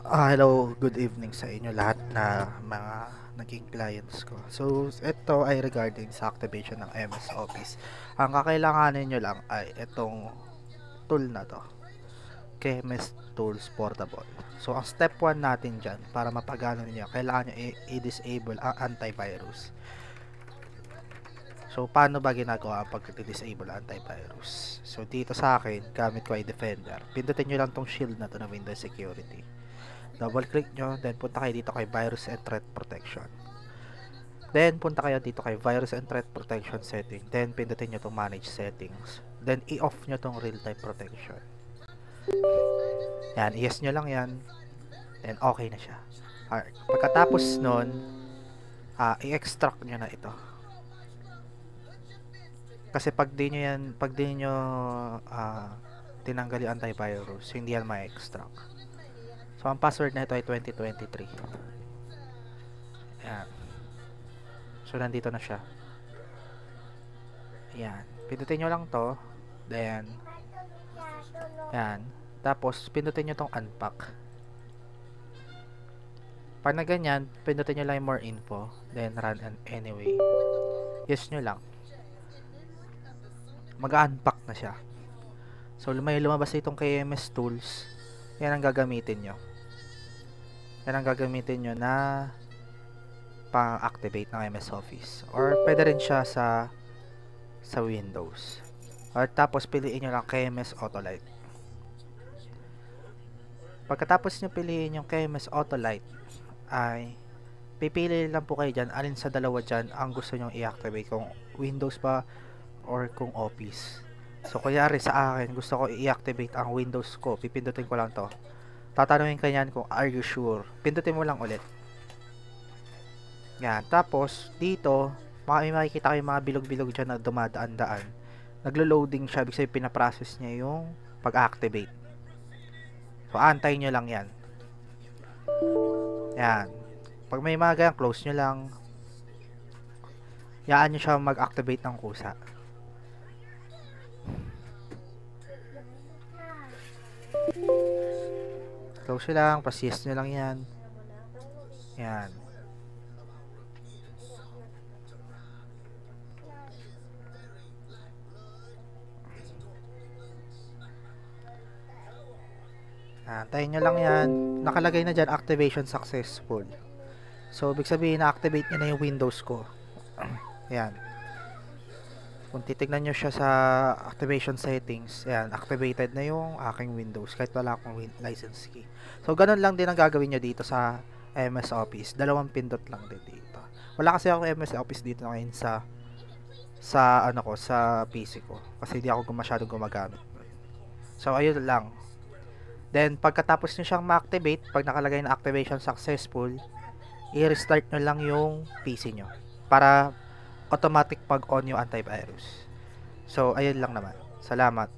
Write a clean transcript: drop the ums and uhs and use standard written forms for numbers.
Hello, good evening sa inyo lahat na mga naging clients ko. So, ito ay regarding sa activation ng MS Office. Ang kakailanganin nyo lang ay itong tool na to, KMS Tools Portable. So, ang step 1 natin dyan, para mapagana niyo, kailangan nyo i-disable ang antivirus. So, paano ba ginagawa ang pag-disable antivirus? So, dito sa akin, gamit ko ay Defender. Pindutin nyo lang tong shield na to na Windows Security. Double click nyo, then punta kayo dito kay Virus and Threat Protection. Then punta kayo dito kay Virus and Threat Protection setting. Then pindutin nyo itong Manage Settings. Then i-off nyo itong Real Time Protection. Yan, yes nyo lang yan. Then okay na siya. Alright. Pagkatapos nun, i-extract nyo na ito. Kasi pag di nyo tinanggal yung antivirus, hindi yan ma-extract. So, ang password na ito ay 2023. Ayan. So, nandito na siya. Ayan. Pindutin nyo lang to. Then, ayan. Tapos, pindutin nyo tong unpack. Pag na ganyan, pindutin nyo lang more info. Then, run anyway. Yes nyo lang. Mag-unpack na siya. So, may lumabas itong KMS Tools. Yan ang gagamitin nyo. Yan ang gagamitin nyo na pang-activate ng MS Office. Or pwede rin siya sa Windows. Or tapos piliin nyo lang KMS Autolite. Pagkatapos nyo piliin yung KMS Autolite, ay pipili lang po kayo dyan alin sa dalawa dyan ang gusto nyo i-activate, kung Windows ba or kung Office. So kunyari sa akin, gusto ko i-activate ang Windows ko, pipindutin ko lang to. Tatanungin ka yan kung are you sure. Pindutin mo lang ulit. Yan. Tapos, dito, may makikita kayo mga bilog-bilog dyan na dumadaan-daan. Naglo-loading siya. Ibig sabihin, pinaprocess niya yung pag-activate. So, antayin nyo lang yan. Yan. Pag may mga ganyan, close nyo lang. Yaan nyo siya mag-activate ng kusa. Close nyo lang, pas-yes nyo lang yan. Yan. Antayin nyo lang yan. Nakalagay na dyan, activation successful. So, ibig sabihin, na-activate nyo na yung Windows ko. Yan. Kung titignan nyo siya sa activation settings, ayan, activated na yung aking Windows kahit wala akong license key. So, ganun lang din ang gagawin nyo dito sa MS Office. Dalawang pindot lang din dito. Wala kasi ako MS Office dito ngayon sa PC ko. Kasi hindi ako masyadong gumagamit. So, ayun lang. Then, pagkatapos nyo siyang ma-activate, pag nakalagay na activation successful, i-restart nyo lang yung PC nyo. Para automatic pag-on yung antivirus. So, ayun lang naman. Salamat.